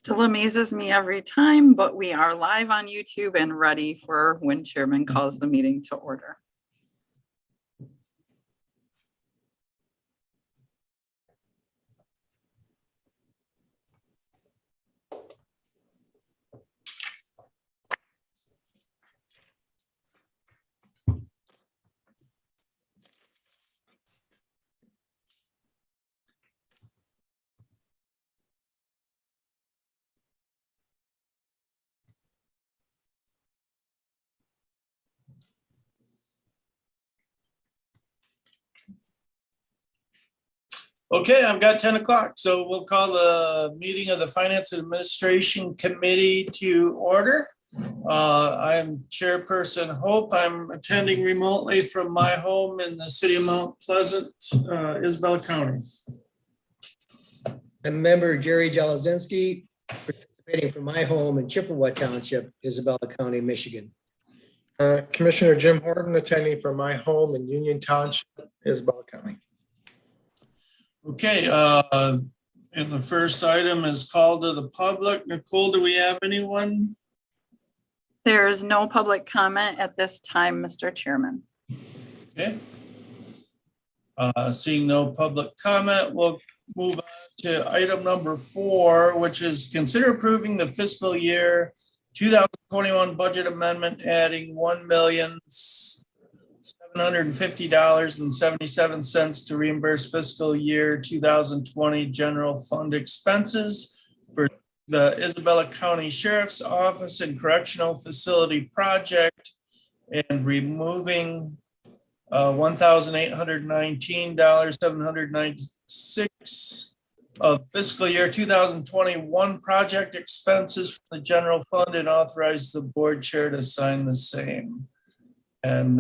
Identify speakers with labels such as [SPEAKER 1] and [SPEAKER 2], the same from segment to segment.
[SPEAKER 1] Still amazes me every time, but we are live on YouTube and ready for when chairman calls the meeting to order.
[SPEAKER 2] Okay, I've got 10 o'clock, so we'll call the meeting of the Finance and Administration Committee to order. I'm Chairperson Hope. I'm attending remotely from my home in the city of Mount Pleasant, Isabella County.
[SPEAKER 3] I'm member Jerry Jalazinski, participating from my home in Chippewa Township, Isabella County, Michigan.
[SPEAKER 4] Commissioner Jim Horton attending from my home in Union Township, Isabella County.
[SPEAKER 2] Okay, and the first item is call to the public. Nicole, do we have anyone?
[SPEAKER 1] There is no public comment at this time, Mr. Chairman.
[SPEAKER 2] Okay. Seeing no public comment, we'll move on to item number 4, which is consider approving the fiscal year 2021 budget amendment, adding $1,750.77 to reimburse fiscal year 2020 general fund expenses for the Isabella County Sheriff's Office and Correctional Facility project, and removing $1,819.796 of fiscal year 2021 project expenses from the general fund, and authorize the board chair to sign the same. And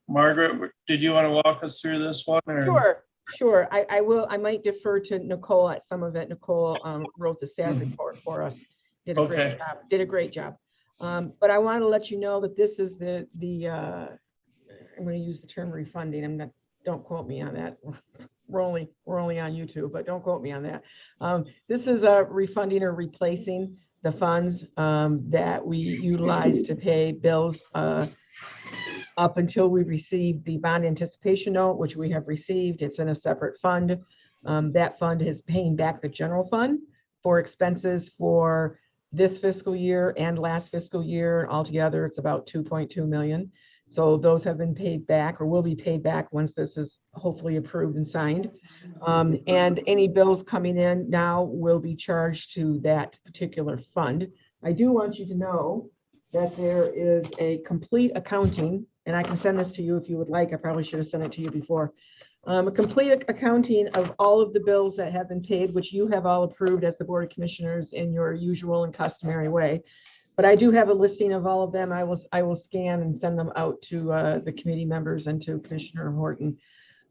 [SPEAKER 2] Margaret, did you want to walk us through this one? Or?
[SPEAKER 5] Sure. I will. I might defer to Nicole at some of it. Nicole wrote the staff report for us. Did a great job. But I want to let you know that this is the I'm going to use the term refunding. Don't quote me on that. We're only on YouTube, but don't quote me on that. This is a refunding or replacing the funds that we utilize to pay bills up until we receive the bond anticipation note, which we have received. It's in a separate fund. That fund is paying back the general fund for expenses for this fiscal year and last fiscal year. Altogether, it's about 2.2 million. So those have been paid back, or will be paid back once this is hopefully approved and signed. And any bills coming in now will be charged to that particular fund. I do want you to know that there is a complete accounting, and I can send this to you if you would like. I probably should have sent it to you before. A complete accounting of all of the bills that have been paid, which you have all approved as the Board of Commissioners in your usual and customary way. But I do have a listing of all of them. I will scan and send them out to the committee members and to Commissioner Horton.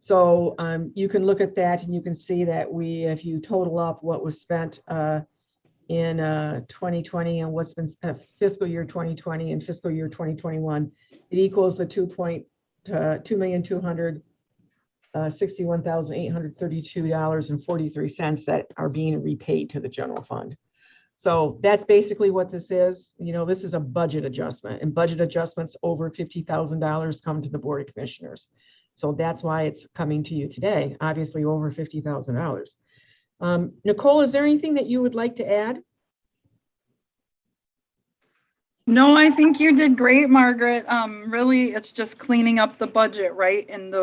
[SPEAKER 5] So you can look at that and you can see that if you total up what was spent in 2020 and what's been fiscal year 2020 and fiscal year 2021, it equals the $2,261,832.43 that are being repaid to the general fund. So that's basically what this is. You know, this is a budget adjustment, and budget adjustments over $50,000 come to the Board of Commissioners. So that's why it's coming to you today, obviously over $50,000. Nicole, is there anything that you would like to add?
[SPEAKER 1] No, I think you did great, Margaret. Really, it's just cleaning up the budget, right? And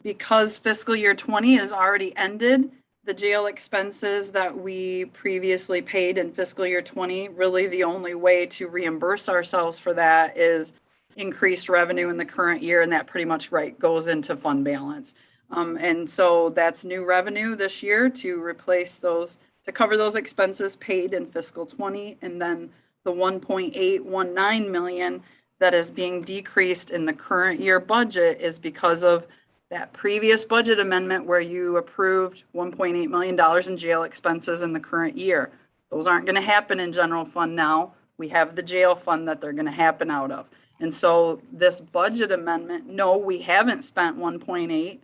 [SPEAKER 1] because fiscal year 20 is already ended, the jail expenses that we previously paid in fiscal year 20, really the only way to reimburse ourselves for that is increased revenue in the current year, and that pretty much goes into fund balance. And so that's new revenue this year to replace those, to cover those expenses paid in fiscal 20, and then the 1.819 million that is being decreased in the current year budget is because of that previous budget amendment where you approved $1.8 million in jail expenses in the current year. Those aren't going to happen in general fund now. We have the jail fund that they're going to happen out of. And so this budget amendment, no, we haven't spent 1.8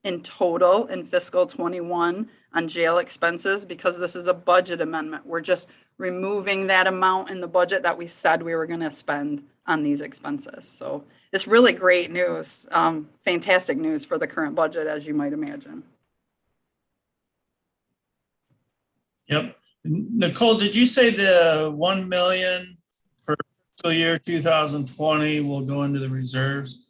[SPEAKER 1] in total in fiscal 21 on jail expenses because this is a budget amendment. We're just removing that amount in the budget that we said we were going to spend on these expenses. So it's really great news, fantastic news for the current budget, as you might imagine.
[SPEAKER 2] Yep. Nicole, did you say the 1 million for fiscal year 2020 will go into the reserves?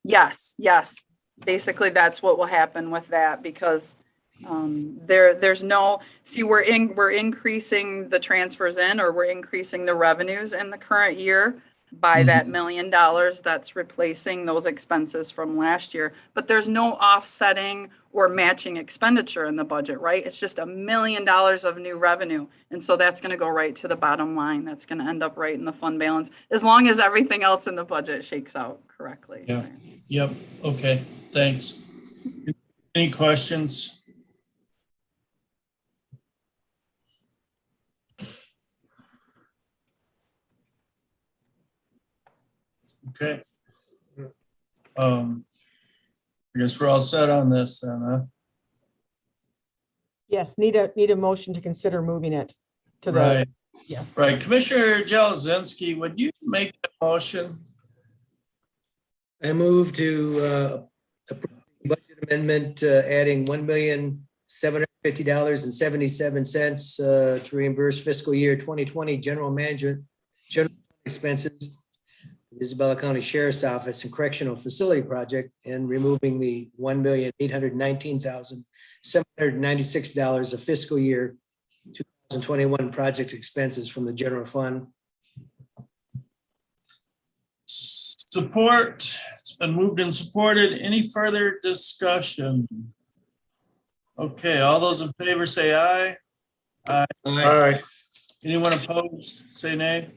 [SPEAKER 1] Yes, yes. Basically, that's what will happen with that because there's no, see, we're increasing the transfers in, or we're increasing the revenues in the current year by that $1 million that's replacing those expenses from last year. But there's no offsetting or matching expenditure in the budget, right? It's just $1 million of new revenue. And so that's going to go right to the bottom line. That's going to end up right in the fund balance, as long as everything else in the budget shakes out correctly.
[SPEAKER 2] Yeah. Yep. Okay. Thanks. Any questions? Okay. I guess we're all set on this then, huh?
[SPEAKER 5] Yes, need a motion to consider moving it to the,
[SPEAKER 2] Right.
[SPEAKER 5] yeah.
[SPEAKER 2] Right. Commissioner Jelizinski, would you make that motion?
[SPEAKER 3] I move to approve the budget amendment, adding $1,750,77 to reimburse fiscal year 2020 general expenses, Isabella County Sheriff's Office and Correctional Facility Project, and removing the $1,819,796 of fiscal year 2021 project expenses from the general fund.
[SPEAKER 2] Support. It's been moved and supported. Any further discussion? Okay, all those in favor say aye. Aye.
[SPEAKER 4] Aye.
[SPEAKER 2] Anyone opposed, say nay.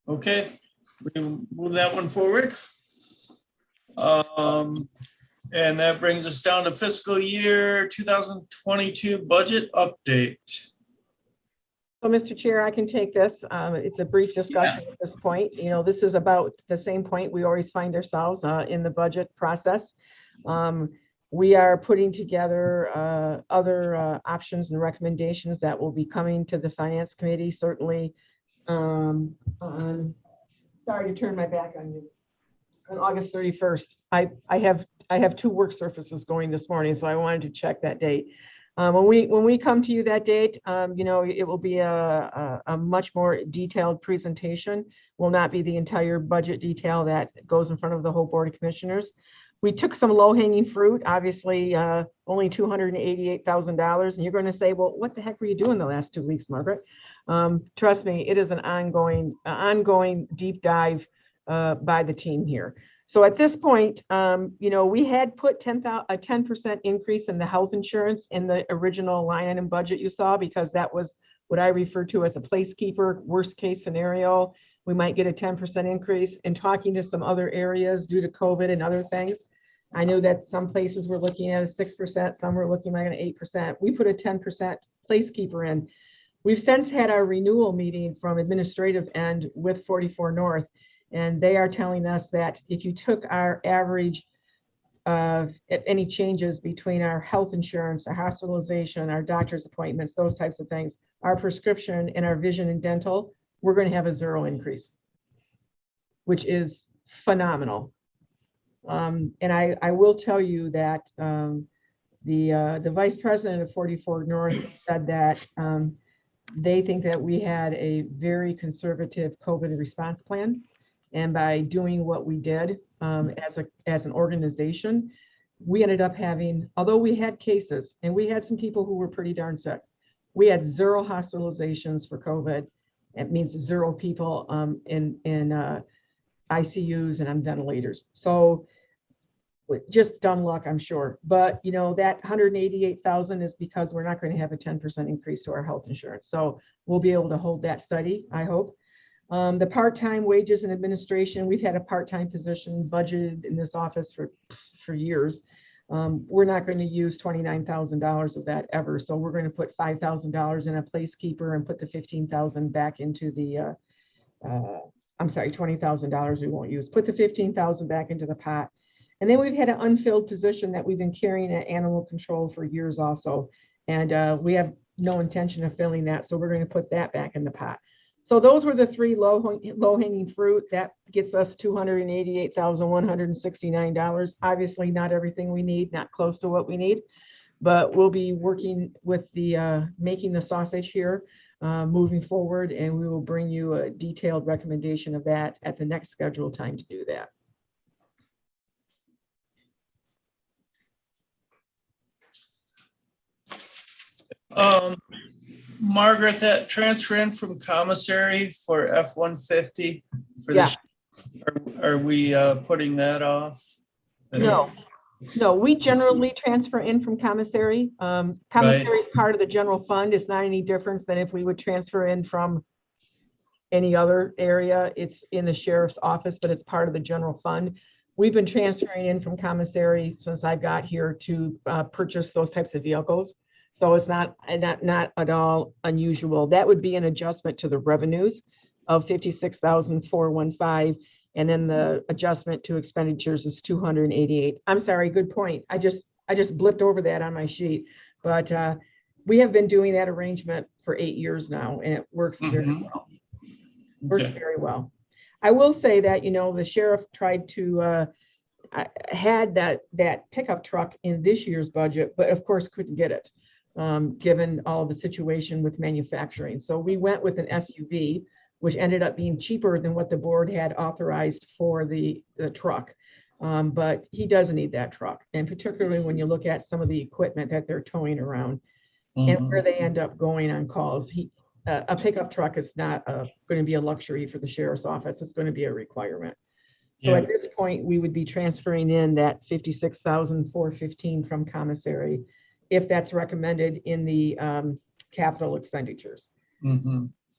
[SPEAKER 2] Okay, we can move that one forward. And that brings us down to fiscal year 2022 budget update.
[SPEAKER 5] So, Mr. Chair, I can take this. It's a brief discussion at this point. You know, this is about the same point we always find ourselves in the budget process. We are putting together other options and recommendations that will be coming to the Finance Committee, certainly sorry to turn my back on you. On August 31st, I have two work surfaces going this morning, so I wanted to check that date. When we come to you that date, you know, it will be a much more detailed presentation. Will not be the entire budget detail that goes in front of the whole Board of Commissioners. We took some low-hanging fruit, obviously, only $288,000, and you're going to say, well, what the heck were you doing the last 2 weeks, Margaret? Trust me, it is an ongoing deep dive by the team here. So at this point, you know, we had put a 10% increase in the health insurance in the original line item budget you saw, because that was what I refer to as a placekeeper, worst case scenario. We might get a 10% increase. In talking to some other areas due to COVID and other things, I know that some places were looking at a 6%, some were looking like an 8%. We put a 10% placekeeper in. We've since had our renewal meeting from administrative end with 44 North, and they are telling us that if you took our average of any changes between our health insurance, our hospitalization, our doctor's appointments, those types of things, our prescription and our vision and dental, we're going to have a 0 increase, which is phenomenal. And I will tell you that the vice president of 44 North said that they think that we had a very conservative COVID response plan. And by doing what we did as an organization, we ended up having, although we had cases and we had some people who were pretty darn sick, we had 0 hospitalizations for COVID. It means 0 people in ICUs and on ventilators. So just dumb luck, I'm sure. But you know, that 188,000 is because we're not going to have a 10% increase to our health insurance. So we'll be able to hold that steady, I hope. The part-time wages and administration, we've had a part-time position budgeted in this office for years. We're not going to use $29,000 of that ever. So we're going to put $5,000 in a placekeeper and put the $15,000 back into the, I'm sorry, $20,000 we won't use. Put the $15,000 back into the pot. And then we've had an unfilled position that we've been carrying at animal control for years also. And we have no intention of filling that. So we're going to put that back in the pot. So those were the three low hanging fruit. That gets us $288,169. Obviously not everything we need, not close to what we need, but we'll be working with the making the sausage here moving forward, and we will bring you a detailed recommendation of that at the next scheduled time to do that.
[SPEAKER 2] Margaret, that transfer in from commissary for F-150 for
[SPEAKER 5] Yeah.
[SPEAKER 2] are we putting that off?
[SPEAKER 5] No, we generally transfer in from commissary. Commissary is part of the general fund. It's not any difference than if we would transfer in from any other area. It's in the sheriff's office, but it's part of the general fund. We've been transferring in from commissary since I got here to purchase those types of vehicles. So it's not at all unusual. That would be an adjustment to the revenues of 56,415. And then the adjustment to expenditures is 288. I'm sorry, good point. I just blipped over that on my sheet, but we have been doing that arrangement for 8 years now, and it works very well. Works very well. I will say that, you know, the sheriff tried to had that pickup truck in this year's budget, but of course couldn't get it, given all the situation with manufacturing. So we went with an SUV, which ended up being cheaper than what the board had authorized for the truck. But he doesn't need that truck. And particularly when you look at some of the equipment that they're towing around and where they end up going on calls, a pickup truck is not going to be a luxury for the sheriff's office. It's going to be a requirement. So at this point, we would be transferring in that 56,415 from commissary, if that's recommended in the capital expenditures.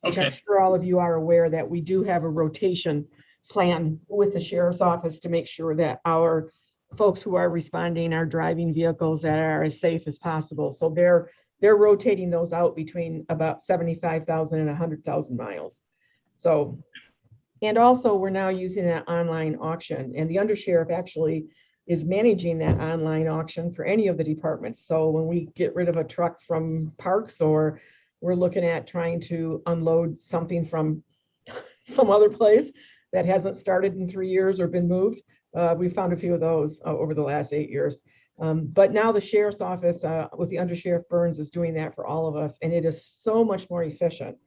[SPEAKER 5] Which I'm sure all of you are aware that we do have a rotation plan with the sheriff's office to make sure that our folks who are responding are driving vehicles that are as safe as possible. So they're rotating those out between about 75,000 and 100,000 miles. So, and also we're now using that online auction, and the undersheriff actually is managing that online auction for any of the departments. So when we get rid of a truck from Parks, or we're looking at trying to unload something from some other place that hasn't started in 3 years or been moved, we found a few of those over the last 8 years. But now the sheriff's office with the undersheriff Burns is doing that for all of us, and it is so much more efficient.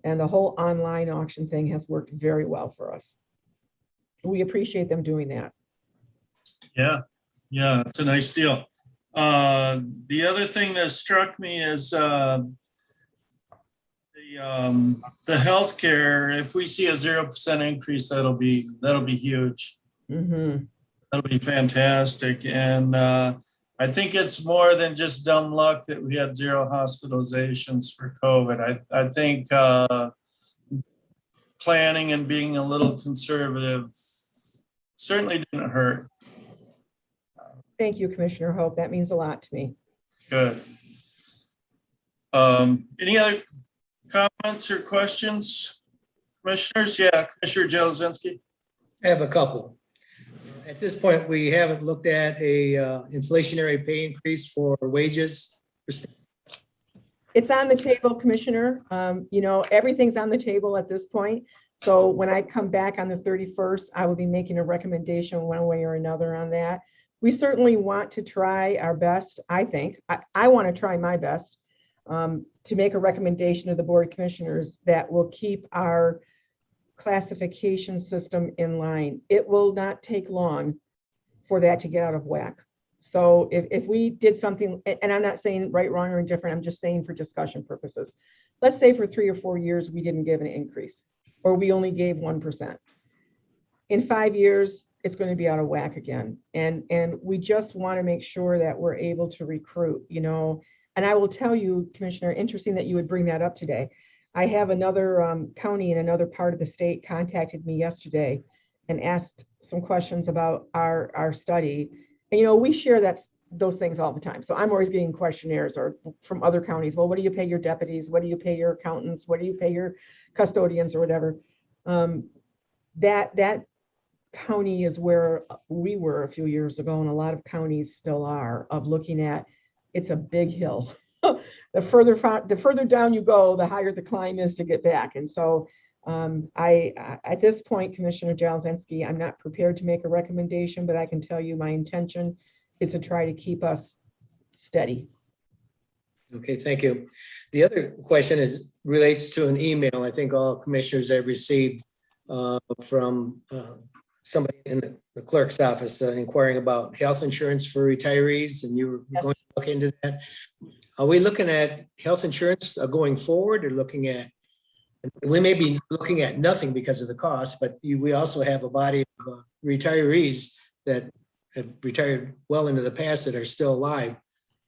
[SPEAKER 5] And the whole online auction thing has worked very well for us. We appreciate them doing that.
[SPEAKER 2] Yeah, it's a nice deal. The other thing that struck me is the healthcare. If we see a 0% increase, that'll be huge. That'll be fantastic. And I think it's more than just dumb luck that we had 0 hospitalizations for COVID. I think planning and being a little conservative certainly didn't hurt.
[SPEAKER 5] Thank you, Commissioner Hope. That means a lot to me.
[SPEAKER 2] Good. Any other comments or questions? Commissioners? Yeah, Commissioner Jelezinski.
[SPEAKER 3] I have a couple. At this point, we haven't looked at a inflationary pay increase for wages.
[SPEAKER 5] It's on the table, Commissioner. You know, everything's on the table at this point. So when I come back on the 31st, I will be making a recommendation one way or another on that. We certainly want to try our best, I think. I want to try my best to make a recommendation to the Board of Commissioners that will keep our classification system in line. It will not take long for that to get out of whack. So if we did something, and I'm not saying right, wrong, or indifferent, I'm just saying for discussion purposes. Let's say for 3 or 4 years, we didn't give an increase, or we only gave 1%. In 5 years, it's going to be out of whack again. And we just want to make sure that we're able to recruit, you know. And I will tell you, Commissioner, interesting that you would bring that up today. I have another county in another part of the state contacted me yesterday and asked some questions about our study. And, you know, we share those things all the time. So I'm always getting questionnaires or from other counties. Well, what do you pay your deputies? What do you pay your accountants? What do you pay your custodians or whatever? That county is where we were a few years ago, and a lot of counties still are, of looking at, it's a big hill. The further down you go, the higher the climb is to get back. And so at this point, Commissioner Jablonski, I'm not prepared to make a recommendation, but I can tell you my intention is to try to keep us steady.
[SPEAKER 3] Okay, thank you. The other question relates to an email I think all commissioners have received from somebody in the clerk's office inquiring about health insurance for retirees, and you were
[SPEAKER 5] Yes.
[SPEAKER 3] going to look into that. Are we looking at health insurance going forward, or looking at, we may be looking at nothing because of the cost, but we also have a body of retirees that have retired well into the past that are still alive.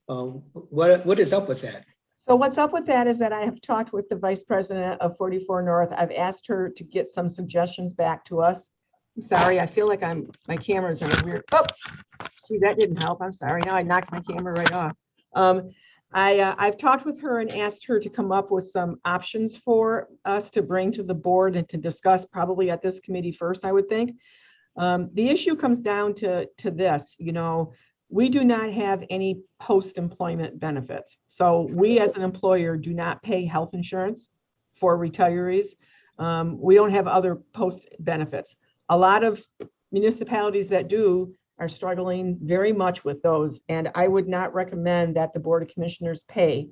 [SPEAKER 3] What is up with that?
[SPEAKER 5] So what's up with that is that I have talked with the vice president of 44 North. I've asked her to get some suggestions back to us. I'm sorry, I feel like my camera's in a weird, oh, gee, that didn't help. I'm sorry. Now I knocked my camera right off. I've talked with her and asked her to come up with some options for us to bring to the board and to discuss probably at this committee first, I would think. The issue comes down to this, we do not have any post-employment benefits. So we as an employer do not pay health insurance for retirees. We don't have other post benefits. A lot of municipalities that do are struggling very much with those. And I would not recommend that the Board of Commissioners pay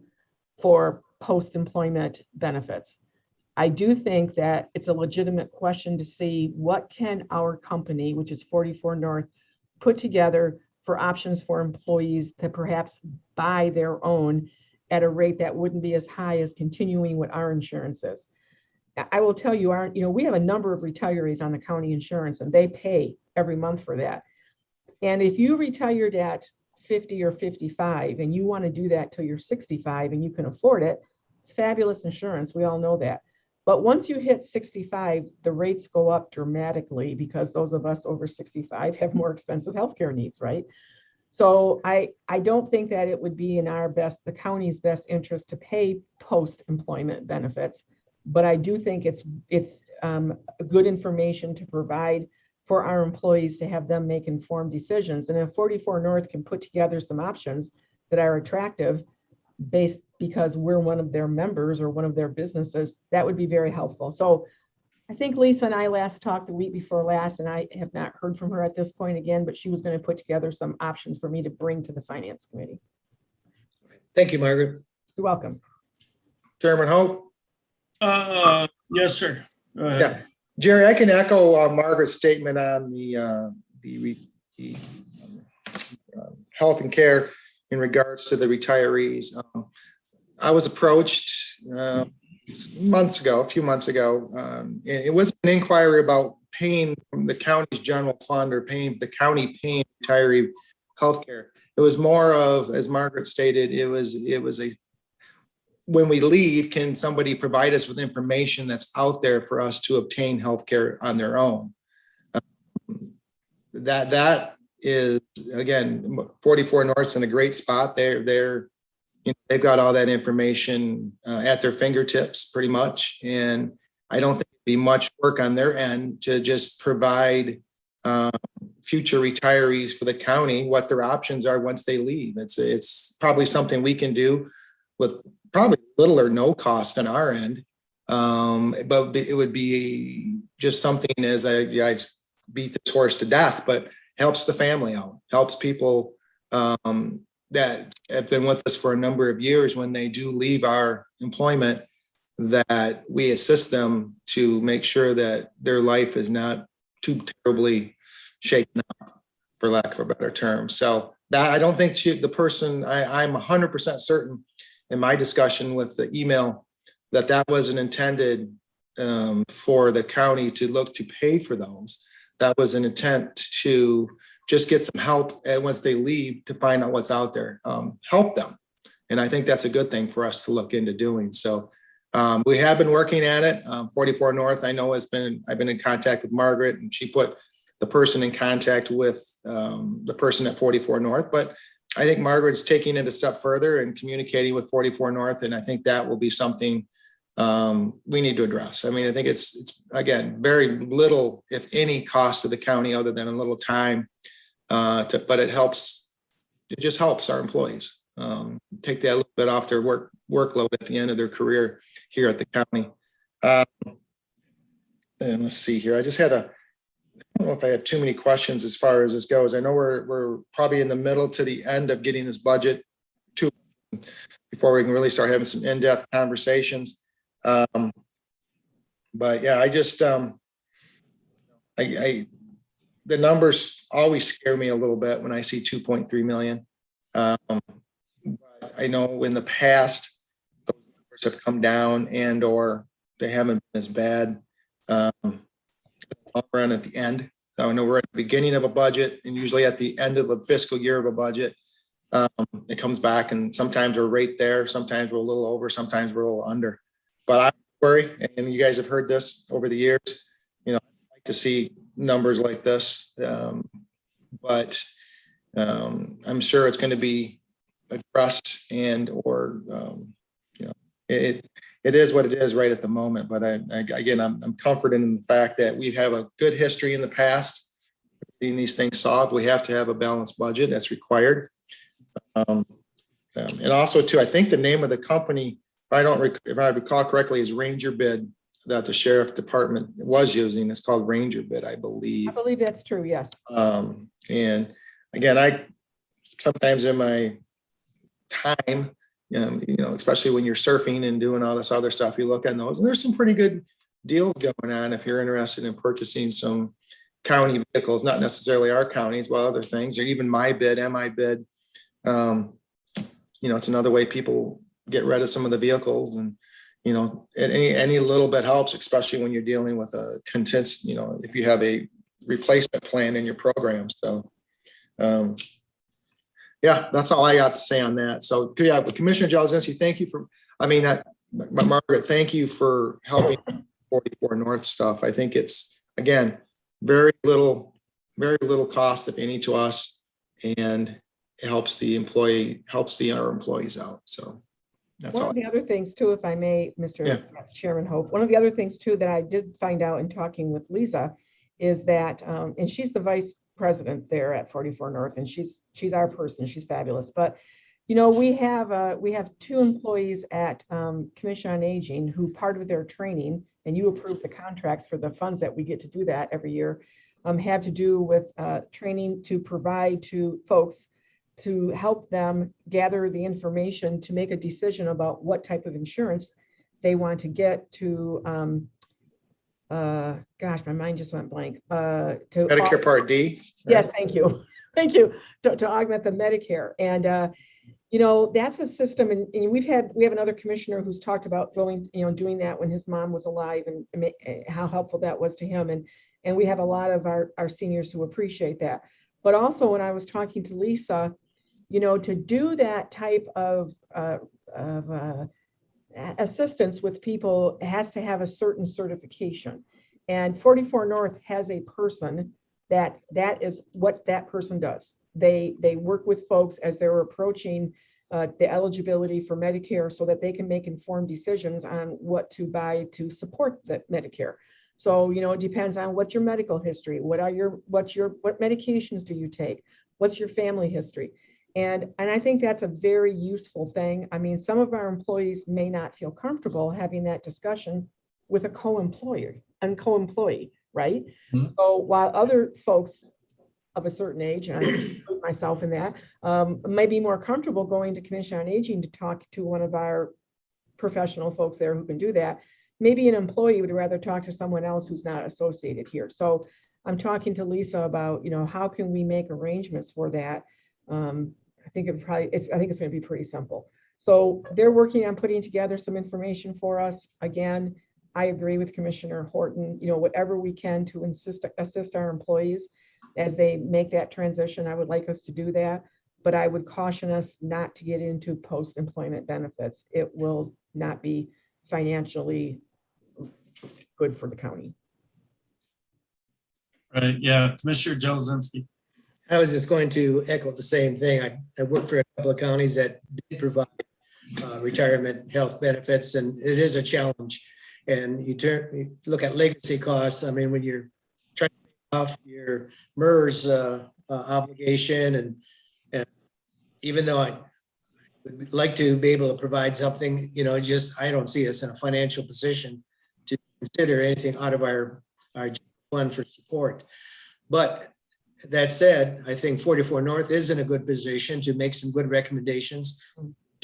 [SPEAKER 5] for post-employment benefits. I do think that it's a legitimate question to see what can our company, which is 44 North, put together for options for employees to perhaps buy their own at a rate that wouldn't be as high as continuing what our insurance is. I will tell you, we have a number of retirees on the county insurance, and they pay every month for that. And if you retired at 50 or 55 and you want to do that till you're 65 and you can afford it, it's fabulous insurance. We all know that. But once you hit 65, the rates go up dramatically because those of us over 65 have more expensive healthcare needs, right? So I don't think that it would be in the county's best interest to pay post-employment benefits. But I do think it's good information to provide for our employees to have them make informed decisions. And if 44 North can put together some options that are attractive because we're one of their members or one of their businesses, that would be very helpful. So I think Lisa and I last talked the week before last, and I have not heard from her at this point again, but she was going to put together some options for me to bring to the Finance Committee.
[SPEAKER 3] Thank you, Margaret.
[SPEAKER 5] You're welcome.
[SPEAKER 4] Chairman Hope?
[SPEAKER 2] Yes, sir. Go ahead.
[SPEAKER 4] Yeah. Jerry, I can echo Margaret's statement on the health and care in regards to the retirees. I was approached a few months ago, and it wasn't an inquiry about paying from the county's general fund or paying the county paying retiree healthcare. It was more of, as Margaret stated, it was when we leave, can somebody provide us with information that's out there for us to obtain healthcare on their own? That is, again, 44 North's in a great spot. They've got all that information at their fingertips pretty much. And I don't think it'd be much work on their end to just provide future retirees for the county what their options are once they leave. It's probably something we can do with probably little or no cost on our end. But it would be just something, as I beat this horse to death, but helps the family out, helps people that have been with us for a number of years when they do leave our employment, that we assist them to make sure that their life is not too terribly shaken up, for lack of a better term. So that, I don't think the person, I'm 100% certain in my discussion with the email that wasn't intended for the county to look to pay for those. That was an intent to just get some help once they leave to find out what's out there, help them. And I think that's a good thing for us to look into doing. So we have been working at it. 44 North, I know I've been in contact with Margaret, and she put the person in contact with the person at 44 North, but I think Margaret's taking it a step further and communicating with 44 North. And I think that will be something we need to address. I mean, I think it's again, very little, if any, cost to the county other than a little time. But it just helps our employees take that a little bit off their workload at the end of their career here at the county. And let's see here. I don't know if I have too many questions as far as this goes. I know we're probably in the middle to the end of getting this budget to before we can really start having some in-depth conversations. But yeah, I just, the numbers always scare me a little bit when I see 2.3 million. I know in the past, those numbers have come down and or they haven't been as bad. Around at the end. So I know we're at the beginning of a budget and usually at the end of the fiscal year of a budget, it comes back and sometimes we're right there. Sometimes we're a little over, sometimes we're a little under, but I worry, and you guys have heard this over the years, I'd like to see numbers like this. But I'm sure it's going to be addressed and, or, it is what it is right at the moment. But again, I'm comforted in the fact that we have a good history in the past getting these things solved. We have to have a balanced budget that's required. And also too, I think the name of the company, if I recall correctly, is Ranger Bid that the sheriff department was using. It's called Ranger Bid, I believe.
[SPEAKER 5] I believe that's true. Yes.
[SPEAKER 4] And again, sometimes in my time, especially when you're surfing and doing all this other stuff, you look at those and there's some pretty good deals going on if you're interested in purchasing some county vehicles, not necessarily our counties, but other things, or even my bid, MI bid. It's another way people get rid of some of the vehicles, and any little bit helps, especially when you're dealing with a if you have a replacement plan in your program. So yeah, that's all I got to say on that. So yeah, Commissioner Jelizinski, thank you Margaret, thank you for helping 44 North stuff. I think it's, again, very little cost, if any, to us, and it helps our employees out. So that's all.
[SPEAKER 5] One of the other things too, if I may, Mr. Chairman Hope, one of the other things too that I did find out in talking with Lisa is that, and she's the vice president there at 44 North, and she's our person. She's fabulous. But we have two employees at Commission on Aging who, part of their training, and you approve the contracts for the funds that we get to do that every year, have to do with training to provide to folks to help them gather the information to make a decision about what type of insurance they want to get to. Gosh, my mind just went blank. To
[SPEAKER 4] Medicare Part D.
[SPEAKER 5] Yes, thank you. Thank you. To augment the Medicare. And that's a system, and we have another commissioner who's talked about doing that when his mom was alive, and how helpful that was to him. And we have a lot of our seniors who appreciate that. But also, when I was talking to Lisa, to do that type of assistance with people has to have a certain certification, and 44 North has a person that is what that person does. They work with folks as they're approaching the eligibility for Medicare, so that they can make informed decisions on what to buy to support the Medicare. So it depends on what's your medical history, what medications do you take, what's your family history. And I think that's a very useful thing. I mean, some of our employees may not feel comfortable having that discussion with a co-employee, right? Mm-hmm. So while other folks of a certain age, and I include myself in that, may be more comfortable going to Commission on Aging to talk to one of our professional folks there who can do that, maybe an employee would rather talk to someone else who's not associated here. So I'm talking to Lisa about, how can we make arrangements for that? I think it's going to be pretty simple. So they're working on putting together some information for us. Again, I agree with Commissioner Horton, whatever we can to assist our employees as they make that transition. I would like us to do that, but I would caution us not to get into post-employment benefits. It will not be financially good for the county.
[SPEAKER 2] Right. Yeah. Commissioner Jelizinski.
[SPEAKER 3] I was just going to echo the same thing. I worked for a couple of counties that did provide retirement health benefits, and it is a challenge. And you look at legacy costs. I mean, when you're trying to pay off your MERS obligation, and even though I would like to be able to provide something, I don't see us in a financial position to consider anything out of our fund for support. But that said, I think 44 North is in a good position to make some good recommendations.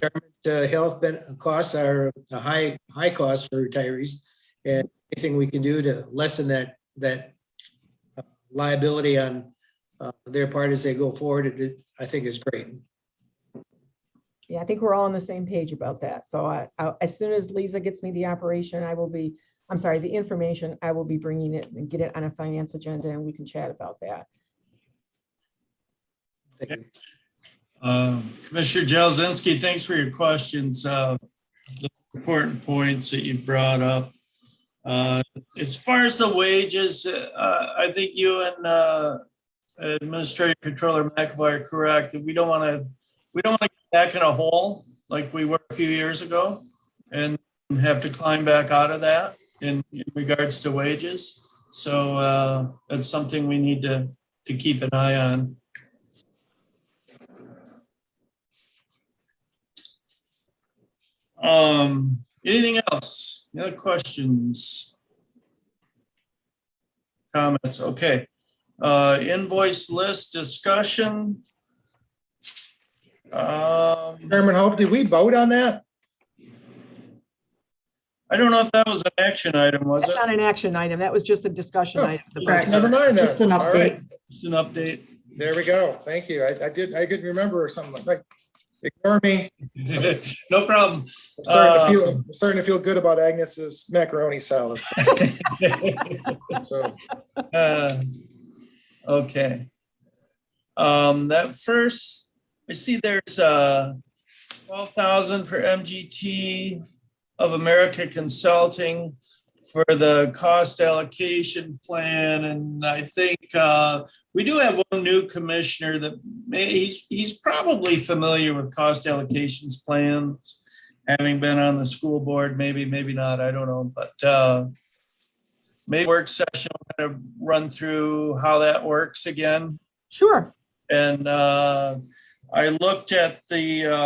[SPEAKER 3] Retirement health costs are a high cost for retirees, and anything we can do to lessen that liability on their part as they go forward, I think is great.
[SPEAKER 5] Yeah, I think we're all on the same page about that. So as soon as Lisa gets me the information, I will be bringing it and get it on a finance agenda, and we can chat about that.
[SPEAKER 3] Thank you.
[SPEAKER 2] Commissioner Jelzinski, thanks for your questions. The important points that you brought up. As far as the wages, I think you and Administrative Controller McAvoy are correct. We don't want to get back in a hole like we were a few years ago and have to climb back out of that in regards to wages. So that's something we need to keep an eye on. Anything else? Any other questions? Comments? Okay. Invoice list discussion.
[SPEAKER 4] Chairman Hope, did we vote on that?
[SPEAKER 2] I don't know if that was an action item, was
[SPEAKER 5] That's
[SPEAKER 2] it?
[SPEAKER 5] not an action item. That was just a discussion item.
[SPEAKER 2] Correct.
[SPEAKER 4] Never mind.
[SPEAKER 6] Just an
[SPEAKER 4] All right.
[SPEAKER 6] update.
[SPEAKER 2] Just an update.
[SPEAKER 4] There we go. Thank you. I could remember something like, ignore me.
[SPEAKER 2] No problem.
[SPEAKER 4] I'm starting to feel good about Agnes's macaroni salad. So,
[SPEAKER 2] Okay. That first, I see there's 12,000 for MGT of America Consulting for the cost allocation plan, and I think we do have one new commissioner that he's probably familiar with cost allocations plans, having been on the school board, maybe not, I don't know, but maybe work session will kind of run through how that works again.
[SPEAKER 5] Sure.
[SPEAKER 2] And I looked at the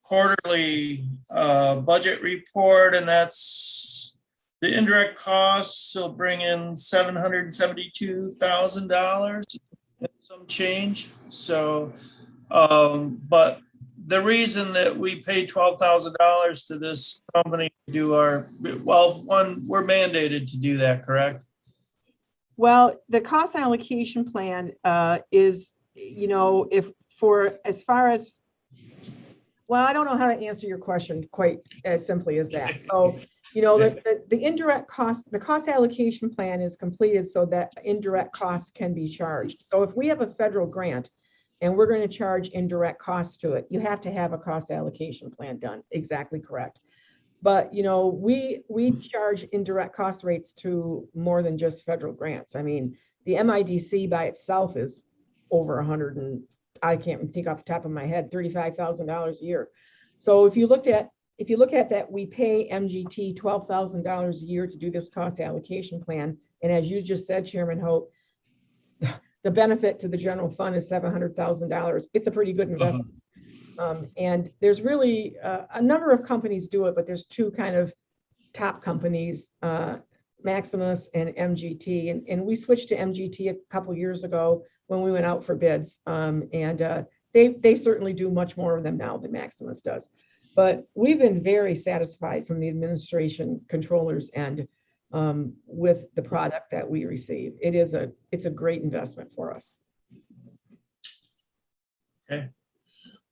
[SPEAKER 2] quarterly budget report, and that's the indirect costs will bring in $772,000 and some change. So, but the reason that we pay $12,000 to this company to do one, we're mandated to do that, correct?
[SPEAKER 5] Well, the cost allocation plan is, I don't know how to answer your question quite as simply as that. So, the indirect cost, the cost allocation plan is completed so that indirect costs can be charged. So if we have a federal grant and we're going to charge indirect costs to it, you have to have a cost allocation plan done. Exactly correct. But, we charge indirect cost rates to more than just federal grants. I mean, the MIDC by itself is over 100 and I can't even think off the top of my head, $35,000 a year. So if you look at that, we pay MGT $12,000 a year to do this cost allocation plan. And as you just said, Chairman Hope, the benefit to the general fund is $700,000. It's a pretty good investment. And there's really a number of companies do it, but there's two kind of top companies, Maximus and MGT. And we switched to MGT a couple years ago when we went out for bids. They certainly do much more of them now than Maximus does. But we've been very satisfied from the administration controllers and with the product that we receive. It's a great investment for us.
[SPEAKER 2] Okay.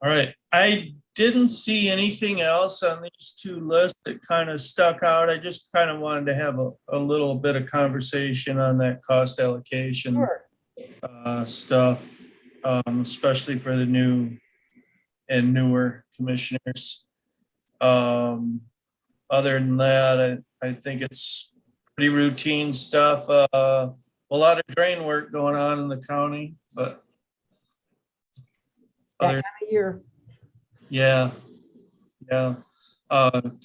[SPEAKER 2] All right. I didn't see anything else on these two lists that kind of stuck out. I just kind of wanted to have a little bit of conversation on that cost allocation stuff, especially for the new and newer commissioners. Other than that, I think it's pretty routine stuff. A lot of drain work going on in the county, but
[SPEAKER 5] That time of year.
[SPEAKER 2] Yeah, yeah.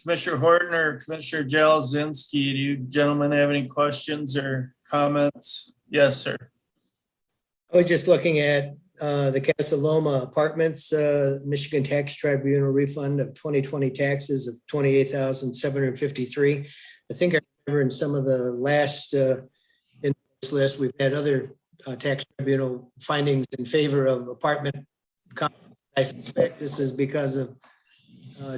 [SPEAKER 2] Commissioner Horton or Commissioner Jalzinski, do you gentlemen have any questions or comments? Yes, sir.
[SPEAKER 3] I was just looking at the Casa Loma Apartments, Michigan Tax Tribunal refund of 2020 taxes of 28,753. I think I remember in some of the last in this list, we've had other tax tribunal findings in favor of apartment. I suspect this is because of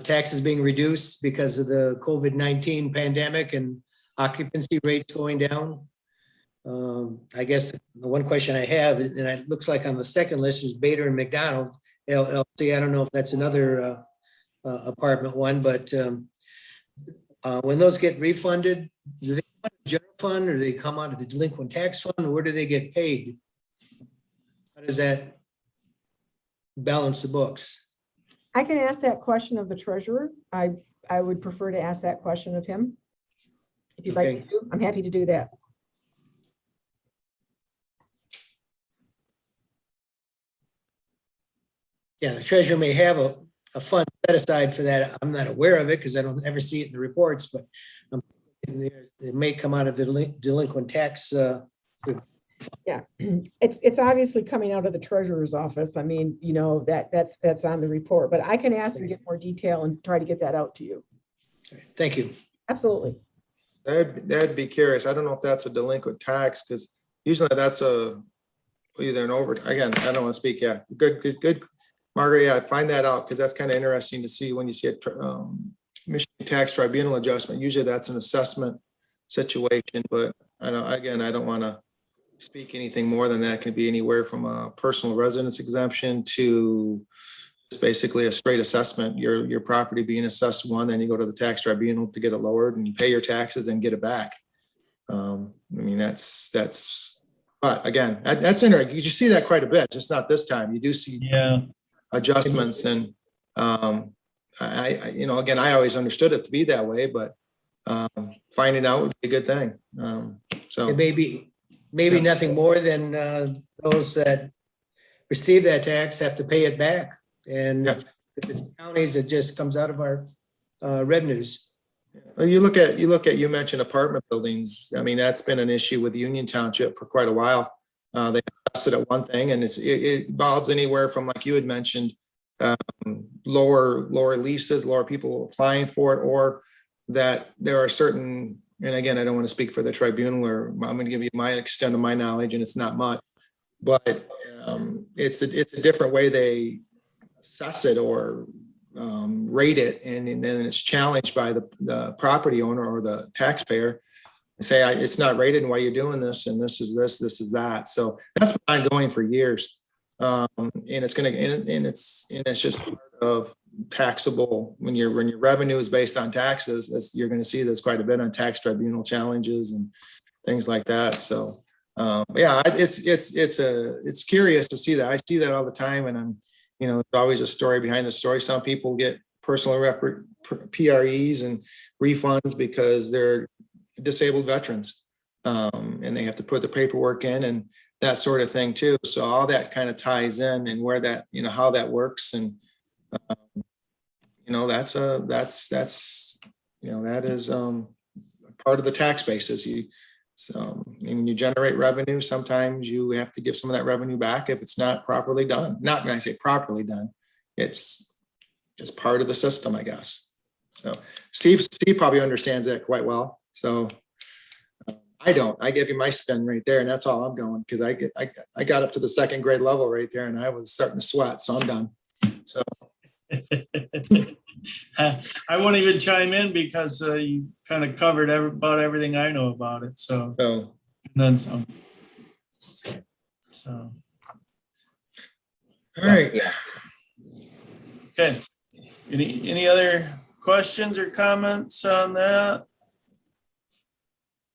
[SPEAKER 3] taxes being reduced because of the COVID-19 pandemic and occupancy rates going down. I guess the one question I have, and it looks like on the second list is Bader and McDonald LLC. I don't know if that's another apartment one, but when those get refunded, do they come out of the general fund or do they come out of the delinquent tax fund? Or where do they get paid? How does that balance the books?
[SPEAKER 5] I can ask that question of the treasurer. I would prefer to ask that question of him. If you'd like
[SPEAKER 3] Okay.
[SPEAKER 5] me to, I'm happy to do that.
[SPEAKER 3] Yeah, the treasurer may have a fund set aside for that. I'm not aware of it because I don't ever see it in the reports, but it may come out of the delinquent tax.
[SPEAKER 5] Yeah, it's obviously coming out of the treasurer's office. I mean, you know, that's on the report, but I can ask and get more detail and try to get that out to you.
[SPEAKER 3] Thank you.
[SPEAKER 5] Absolutely.
[SPEAKER 4] That'd be curious. I don't know if that's a delinquent tax, because usually that's either an over, again, I don't want to speak. Yeah, good. Margaret, yeah, find that out, because that's kind of interesting to see when you see a Michigan Tax Tribunal adjustment. Usually that's an assessment situation, but I don't want to speak anything more than that. It can be anywhere from a personal residence exemption to it's basically a straight assessment. Your property being assessed one, then you go to the tax tribunal to get it lowered and you pay your taxes and get it back. I mean, that's, but again, that's interesting. You see that quite a bit, just not this time. You do see adjustments, and again, I always understood it to be that way, but finding out would be a good thing. So
[SPEAKER 3] It may be nothing more than those that receive that tax have to pay it back. And if it's counties, it just comes out of our revenues.
[SPEAKER 4] you mentioned apartment buildings. I mean, that's been an issue with Union Township for quite a while. They invested at one thing, and it involves anywhere from, like you had mentioned, lower leases, lower people applying for it, or that there are certain, and again, I don't want to speak for the tribunal, or I'm going to give you my extent of my knowledge, and it's not much, but it's a different way they assess it or rate it, and then it's challenged by the property owner or the taxpayer. Say it's not rated, and why you're doing this, and this is that. So that's been ongoing for years, and it's just part of taxable. When your revenue is based on taxes, you're going to see this quite a bit on tax tribunal challenges and things like that. So yeah, it's curious to see that. I see that all the time, and there's always a story behind the story. Some people get personal PREs and refunds because they're disabled veterans, and they have to put the paperwork in and that sort of thing too. So all that kind of ties in, and where that, how that works, and that is part of the tax basis. When you generate revenue, sometimes you have to give some of that revenue back if it's not properly done. Not when I say properly done, it's just part of the system, I guess. So Steve probably understands that quite well. So I don't. I give you my spin right there, and that's all I'm going, because I got up to the second grade level right there, and I was starting to sweat. So I'm done. So
[SPEAKER 2] I won't even chime in because you kind of covered about everything I know about it. So and then some. So
[SPEAKER 4] all right.
[SPEAKER 2] Okay. Any other questions or comments on that?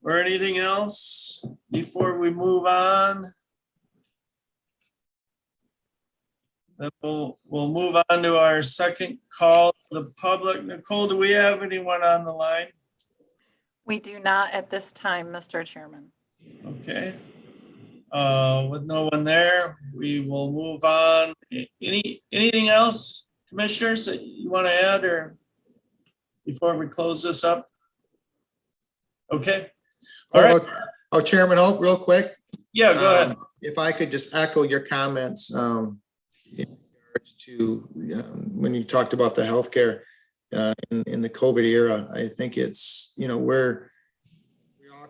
[SPEAKER 2] Or anything else before we move on? Then we'll move on to our second call to the public. Nicole, do we have anyone on the line?
[SPEAKER 1] We do not at this time, Mr. Chairman.
[SPEAKER 2] Okay. With no one there, we will move on. Anything else, commissioners that you want to add or before we close this up? Okay. All right.
[SPEAKER 4] Chairman Hope, real quick.
[SPEAKER 2] Yeah, go ahead.
[SPEAKER 4] If I could just echo your comments in regards to when you talked about the healthcare in the COVID era. I think it's, we all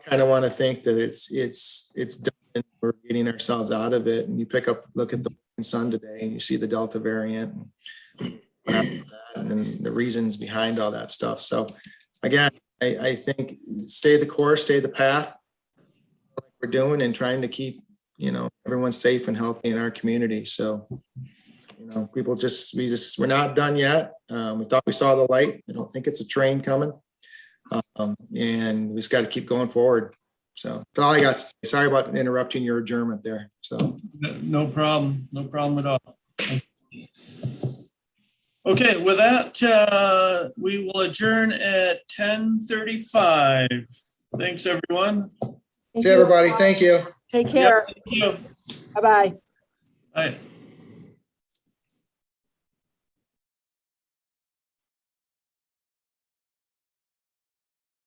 [SPEAKER 4] kind of want to think that it's done and we're getting ourselves out of it. And you look at the sun today and you see the Delta variant and the reasons behind all that stuff. So again, I think stay the course, stay the path like we're doing and trying to keep, everyone safe and healthy in our community. So, people we're not done yet. We thought we saw the light. I don't think it's a train coming. And we just got to keep going forward. So that's all I got to say. Sorry about interrupting your adjournment there. So
[SPEAKER 2] No problem. No problem at all. Okay, with that, we will adjourn at 10:35. Thanks, everyone.
[SPEAKER 5] Thank
[SPEAKER 4] see
[SPEAKER 5] you.
[SPEAKER 4] everybody. Thank you.
[SPEAKER 5] Take care.
[SPEAKER 2] Yep, thank you.
[SPEAKER 5] Bye-bye.
[SPEAKER 2] Bye.